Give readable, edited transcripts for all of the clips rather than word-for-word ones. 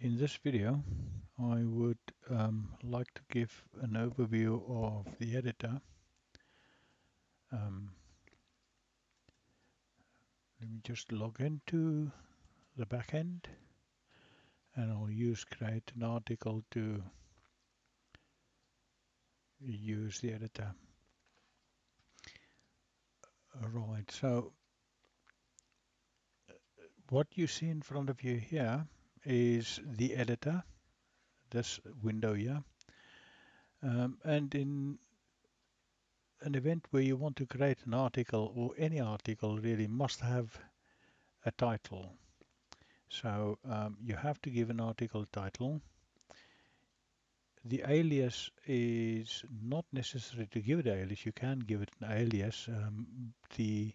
In this video, I would like to give an overview of the editor. Let me just log into the backend, and I'll use create an article to use the editor. Right, so what you see in front of you here is the editor, this window here. And in an event where you want to create an article, or any article really, must have a title. So you have to give an article title. The alias is not necessary to give it an alias. You can give it an alias. The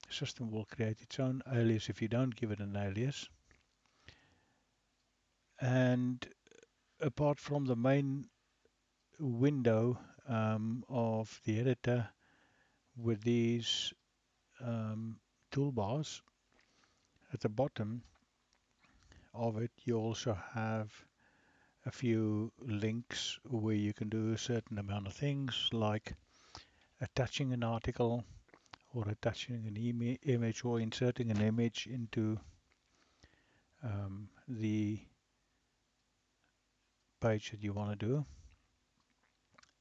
system will create its own alias if you don't give it an alias. And apart from the main window of the editor with these toolbars, at the bottom of it you also have a few links where you can do a certain amount of things, like attaching an article or attaching an image or inserting an image into the page that you want to do,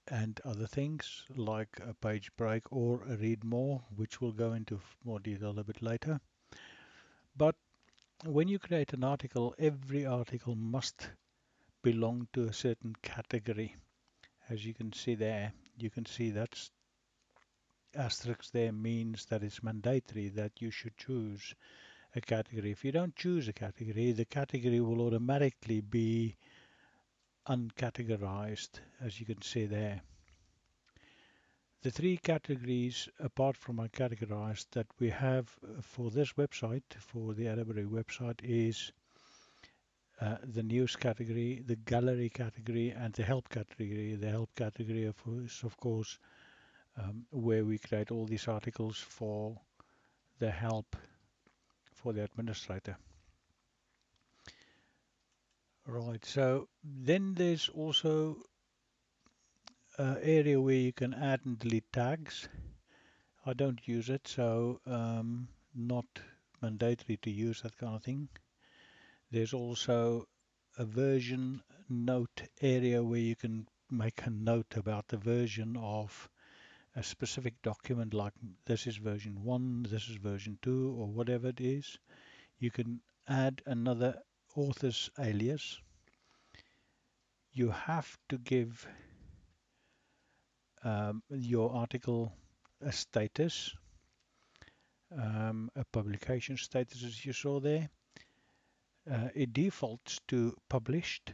and other things like a page break or a read more, which we'll go into more detail a bit later. But when you create an article, every article must belong to a certain category. As you can see there, you can see that's asterisk there means that it's mandatory that you should choose a category. If you don't choose a category, the category will automatically be uncategorized, as you can see there. The three categories apart from uncategorized that we have for this website, for the Atterbury website, is the news category, the gallery category, and the help category. The help category is, of course, where we create all these articles for the help for the administrator. Right, so then there's also an area where you can add and delete tags. I don't use it, so not mandatory to use that kind of thing. There's also a version note area where you can make a note about the version of a specific document, like this is version 1, this is version 2, or whatever it is. You can add another author's alias. You have to give your article a status, a publication status, as you saw there. It defaults to published,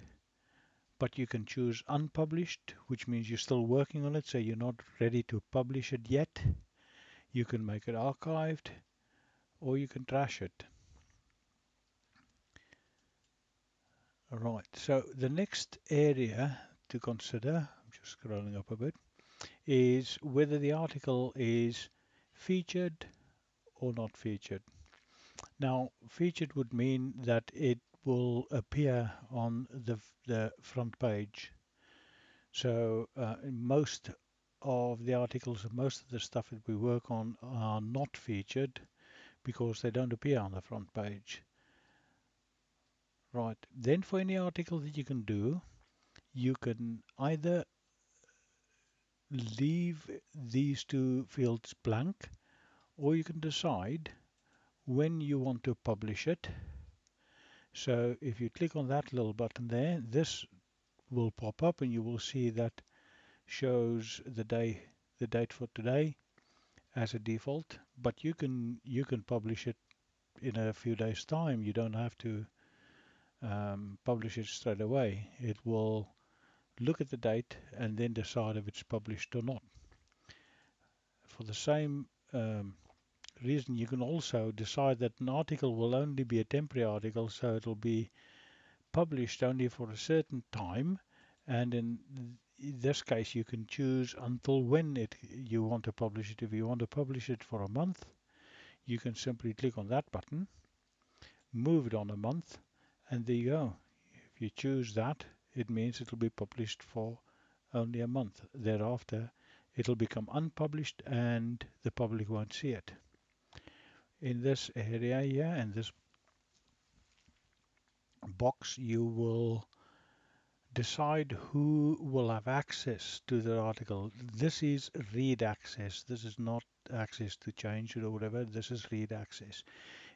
but you can choose unpublished, which means you're still working on it, so you're not ready to publish it yet. You can make it archived, or you can trash it. Right, so the next area to consider, I'm just scrolling up a bit, is whether the article is featured or not featured. Now, featured would mean that it will appear on the front page. So most of the articles and most of the stuff that we work on are not featured because they don't appear on the front page. Right, then for any article that you can do, you can either leave these two fields blank, or you can decide when you want to publish it. So if you click on that little button there, this will pop up and you will see that shows the date for today as a default, but you can publish it in a few days time. You don't have to publish it straight away. It will look at the date and then decide if it's published or not. For the same reason, you can also decide that an article will only be a temporary article, so it'll be published only for a certain time, and in this case you can choose until when you want to publish it. If you want to publish it for a month, you can simply click on that button, move it on a month, And there you go. If you choose that, it means it will be published for only a month. Thereafter, it'll become unpublished and the public won't see it. In this area here, in this box, you will decide who will have access to the article. This is read access. This is not access to change it or whatever. This is read access.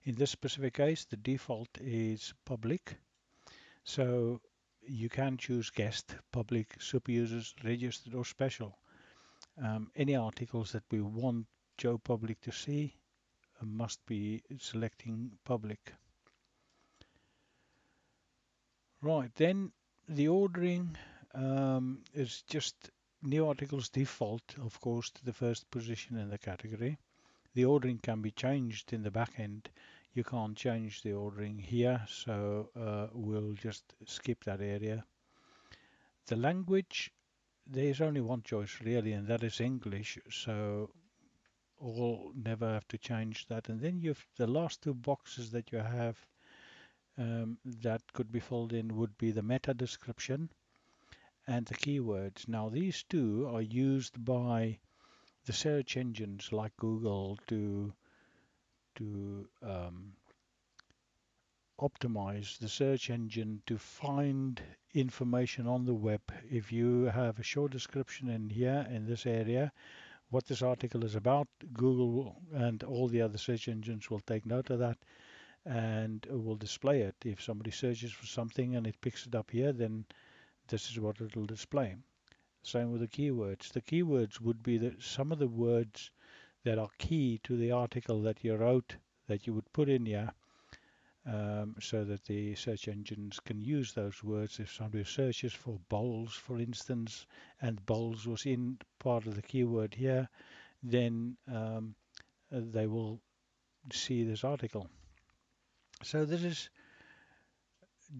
In this specific case, the default is public. So you can choose guest, public, super users, registered or special. Any articles that we want Joe Public to see must be selecting public. Right, then the ordering is just new articles default, of course, to the first position in the category. The ordering can be changed in the back end. You can't change the ordering here, so we'll just skip that area. The language, there's only one choice really, and that is English, so we'll never have to change that. And then you've the last two boxes that you have that could be filled in would be the meta description and the keywords. Now these two are used by the search engines like Google to optimize the search engine to find information on the web. If you have a short description in here in this area, what this article is about, Google and all the other search engines will take note of that and will display it. If somebody searches for something and it picks it up here, then this is what it will display. Same with the keywords. The keywords would be some of the words that are key to the article that you wrote that you would put in here so that the search engines can use those words. If somebody searches for bowls, for instance, and bowls was in part of the keyword here, then they will see this article. So this is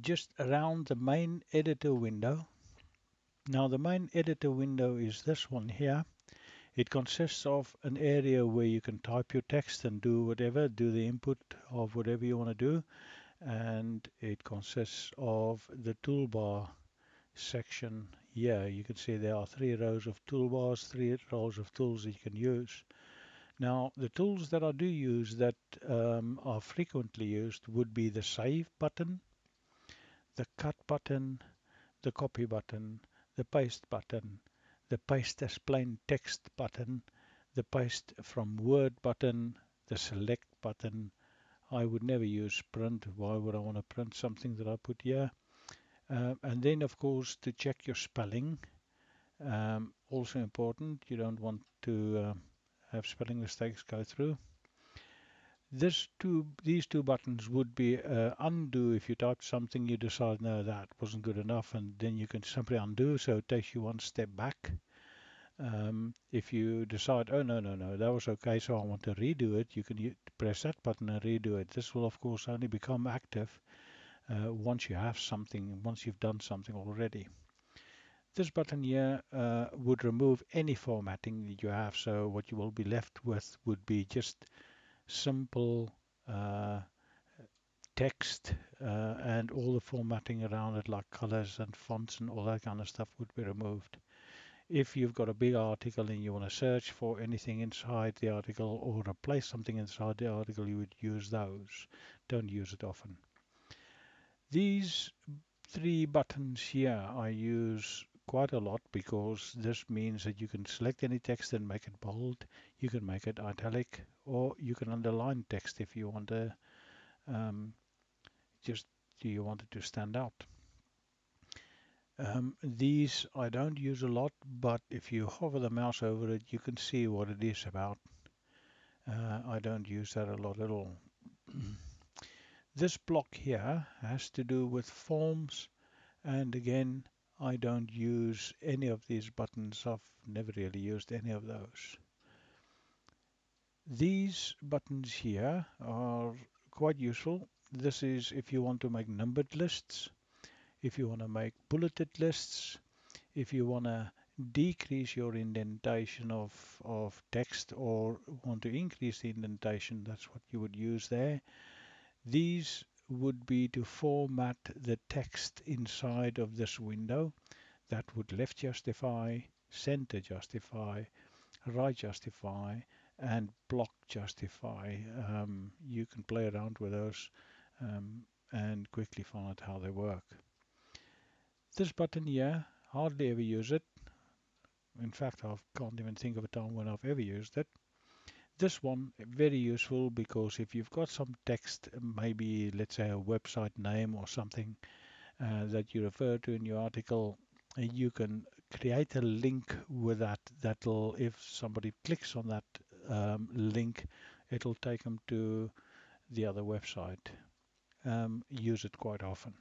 just around the main editor window. Now the main editor window is this one here. It consists of an area where you can type your text and do whatever, do the input of whatever you want to do. And it consists of the toolbar section here. You can see there are 3 rows of toolbars, 3 rows of tools that you can use. Now the tools that I do use that are frequently used would be the save button, the cut button, the copy button, the paste button, the paste as plain text button, the paste from Word button, the select button. I would never use print. Why would I want to print something that I put here? And then of course to check your spelling, also important. You don't want to have spelling mistakes go through. These two buttons would be undo. If you typed something, you decide no, that wasn't good enough, and then you can simply undo, so it takes you one step back. If you decide, oh no, that was okay, so I want to redo it, you can press that button and redo it. This will of course only become active once you have something, once you've done something already. This button here would remove any formatting that you have, so what you will be left with would be just simple text and all the formatting around it like colors and fonts and all that kind of stuff would be removed. If you've got a big article and you want to search for anything inside the article or replace something inside the article, you would use those. Don't use it often. These 3 buttons here I use quite a lot because this means that you can select any text and make it bold, you can make it italic, or you can underline text if you want to you want it to stand out. These I don't use a lot, but if you hover the mouse over it, you can see what it is about. I don't use that a lot at all. This block here has to do with forms, and again, I don't use any of these buttons. I've never really used any of those. These buttons here are quite useful. This is if you want to make numbered lists, if you want to make bulleted lists, if you want to decrease your indentation of text or want to increase the indentation, that's what you would use there. These would be to format the text inside of this window. That would left justify, center justify, right justify, and block justify. You can play around with those and quickly find out how they work. This button here, hardly ever use it. In fact, I can't even think of a time when I've ever used it. This one, very useful because if you've got some text, maybe let's say a website name or something that you refer to in your article, you can create a link with that. That'll, if somebody clicks on that link, it'll take them to the other website. Use it quite often.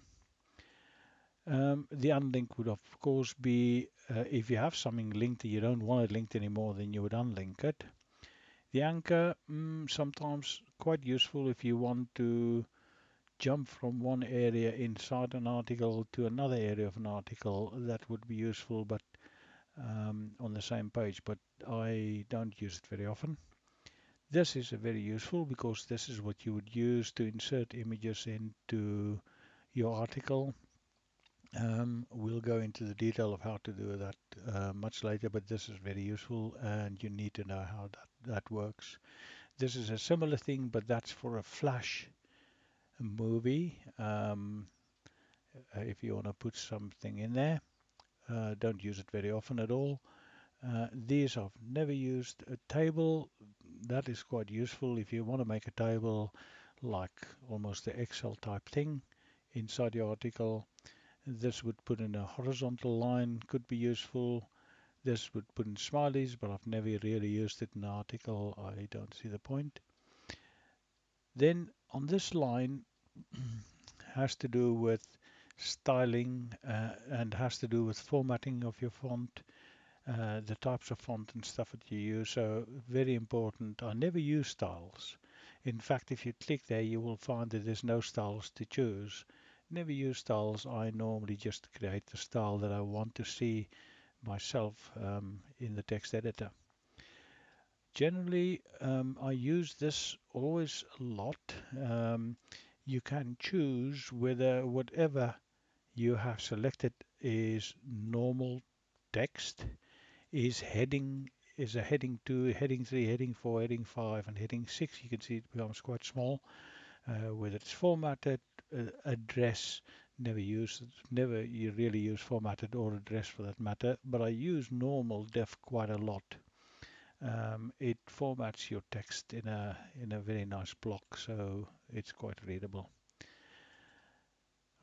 The unlink would of course be if you have something linked and you don't want it linked anymore, then you would unlink it. The anchor, sometimes quite useful if you want to jump from one area inside an article to another area of an article. That would be useful, but on the same page, but I don't use it very often. This is very useful because this is what you would use to insert images into your article. We'll go into the detail of how to do that much later, but this is very useful and you need to know how that works. This is a similar thing, but that's for a Flash movie. If you want to put something in there, don't use it very often at all. These I've never used. A table, that is quite useful if you want to make a table like almost the Excel type thing inside your article. This would put in a horizontal line, could be useful. This would put in smileys, but I've never really used it in an article. I don't see the point. Then on this line has to do with styling and has to do with formatting of your font, the types of font and stuff that you use. So very important. I never use styles. In fact, if you click there, you will find that there's no styles to choose. Never use styles. I normally just create the style that I want to see myself in the text editor. Generally, I use this always a lot. You can choose whether whatever you have selected is normal text, is a heading 2, heading 3, heading 4, heading 5, and heading 6. You can see it becomes quite small. Whether it's formatted, address, never you really use formatted or address for that matter, but I use normal def quite a lot. It formats your text in a very nice block, so it's quite readable.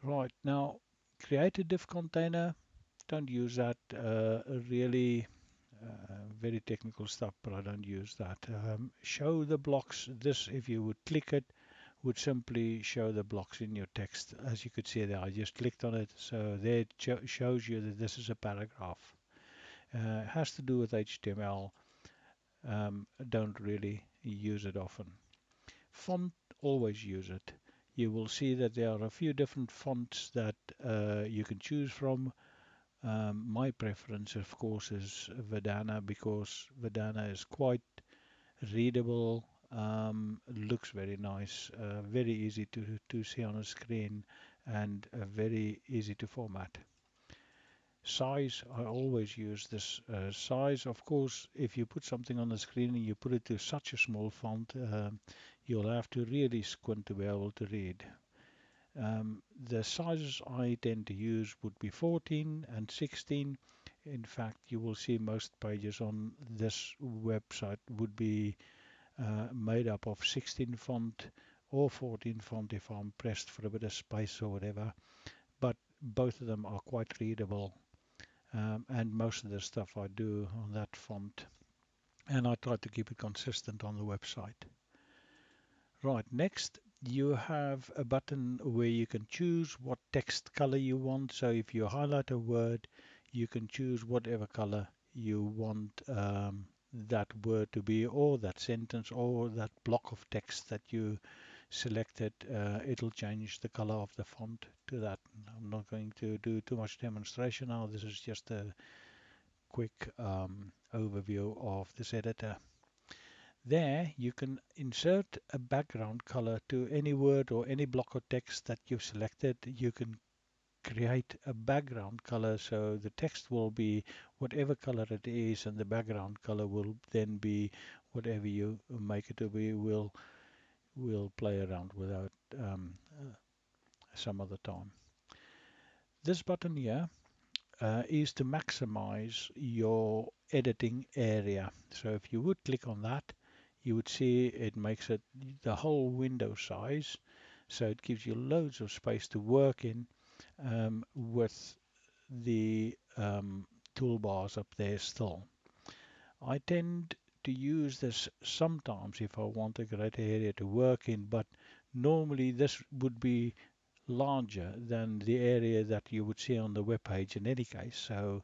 Right, now create a div container. Don't use that. Really very technical stuff, but I don't use that. Show the blocks. This, if you would click it, would simply show the blocks in your text. As you could see there, I just clicked on it, so there it shows you that this is a paragraph. It has to do with HTML. Don't really use it often. Font, always use it. You will see that there are a few different fonts that you can choose from. My preference, of course, is Verdana because Verdana is quite readable, looks very nice, very easy to see on a screen, and very easy to format. Size, I always use this size. Of course, if you put something on the screen and you put it to such a small font, you'll have to really squint to be able to read. The sizes I tend to use would be 14 and 16. In fact, you will see most pages on this website would be made up of 16 font or 14 font if I'm pressed for a bit of space or whatever. But both of them are quite readable. And most of the stuff I do on that font. And I try to keep it consistent on the website. Right, next you have a button where you can choose what text color you want. So if you highlight a word, you can choose whatever color you want that word to be, or that sentence, or that block of text that you selected. It'll change the color of the font to that. I'm not going to do too much demonstration now. This is just a quick overview of this editor. There you can insert a background color to any word or any block of text that you've selected. You can create a background color, so the text will be whatever color it is and the background color will then be whatever you make it to be. We'll play around with that some other time. This button here is to maximize your editing area. So if you would click on that, you would see it makes it the whole window size, so it gives you loads of space to work in with the toolbars up there still. I tend to use this sometimes if I want a greater area to work in, but normally this would be larger than the area that you would see on the web page in any case. So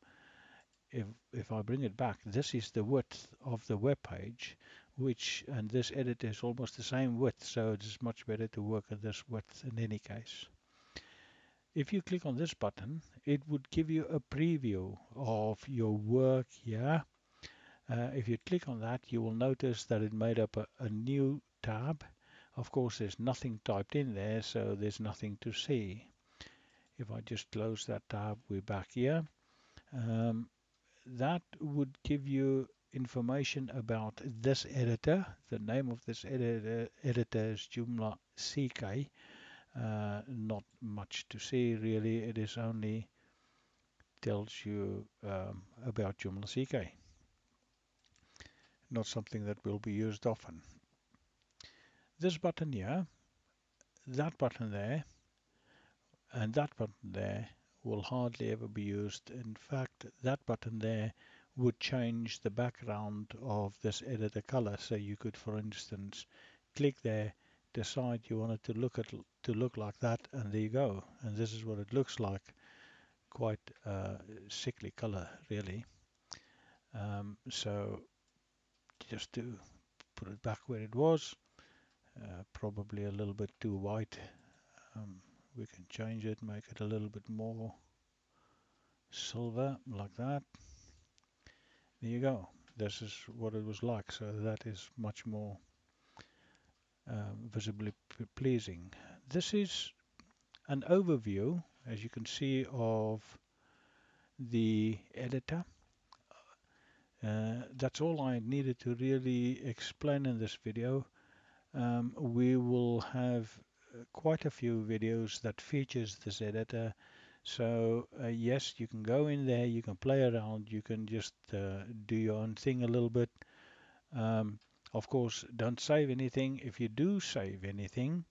if I bring it back, this is the width of the web page, and this editor is almost the same width, so it's much better to work at this width in any case. If you click on this button, it would give you a preview of your work here. If you click on that, you will notice that it made up a new tab. Of course, there's nothing typed in there, so there's nothing to see. If I just close that tab, we're back here. That would give you information about this editor. The name of this editor is Joomla CK. Not much to see really, it is only tells you about Joomla CK. Not something that will be used often. This button here, that button there, and that button there will hardly ever be used. In fact, that button there would change the background of this editor color. So you could, for instance, click there, decide you want it to look like that, and there you go. And this is what it looks like. Quite a sickly color, really. So just to put it back where it was, probably a little bit too white. We can change it, make it a little bit more silver, like that. There you go. This is what it was like, so that is much more visibly pleasing. This is an overview, as you can see, of the editor. That's all I needed to really explain in this video. We will have quite a few videos that features this editor. So yes, you can go in there, you can play around, you can just do your own thing a little bit. Of course, don't save anything. If you do save anything,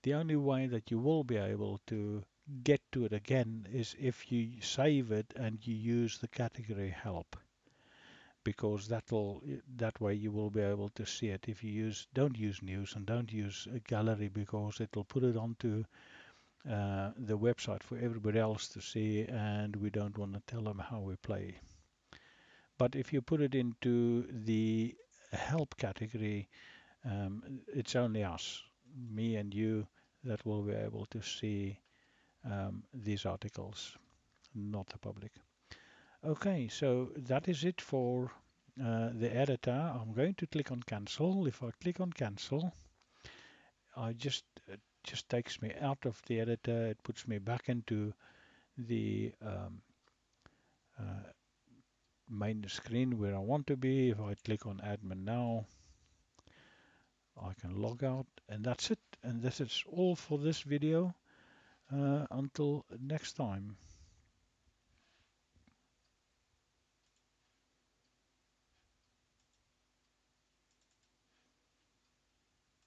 the only way that you will be able to get to it again is if you save it and you use the category help, because that way you will be able to see it. If you don't use news and don't use a gallery, because it'll put it onto the website for everybody else to see, and we don't want to tell them how we play. But if you put it into the help category, it's only us, me and you, that will be able to see these articles, not the public. Okay, so that is it for the editor. I'm going to click on cancel. If I click on cancel, it just takes me out of the editor. It puts me back into the main screen where I want to be. If I click on admin now, I can log out, and that's it. And this is all for this video. Until next time.